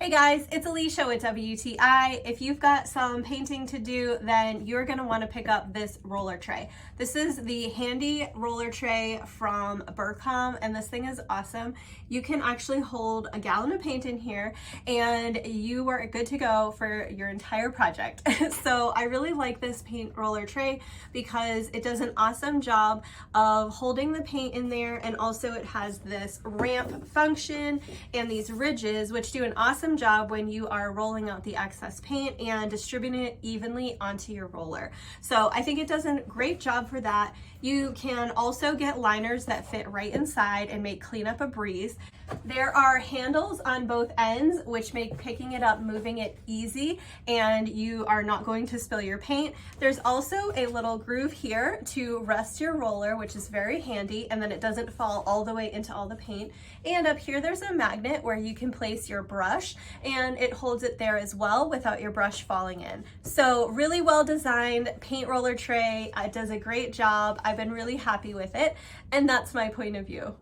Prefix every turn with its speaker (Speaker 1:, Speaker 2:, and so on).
Speaker 1: Hey guys, it's Alicia with WTI. If you've got some painting to do, then you're gonna wanna pick up this roller tray. This is the handy roller tray from Burcom, and this thing is awesome. You can actually hold a gallon of paint in here, and you are good to go for your entire project. So I really like this paint roller tray because it does an awesome job of holding the paint in there, and also it has this ramp function and these ridges, which do an awesome job when you are rolling out the excess paint and distributing it evenly onto your roller. So I think it does a great job for that. You can also get liners that fit right inside and make cleanup a breeze. There are handles on both ends, which make picking it up, moving it easy, and you are not going to spill your paint. There's also a little groove here to rest your roller, which is very handy, and then it doesn't fall all the way into all the paint. And up here, there's a magnet where you can place your brush, and it holds it there as well without your brush falling in. So really well designed paint roller tray. It does a great job. I've been really happy with it, and that's my point of view.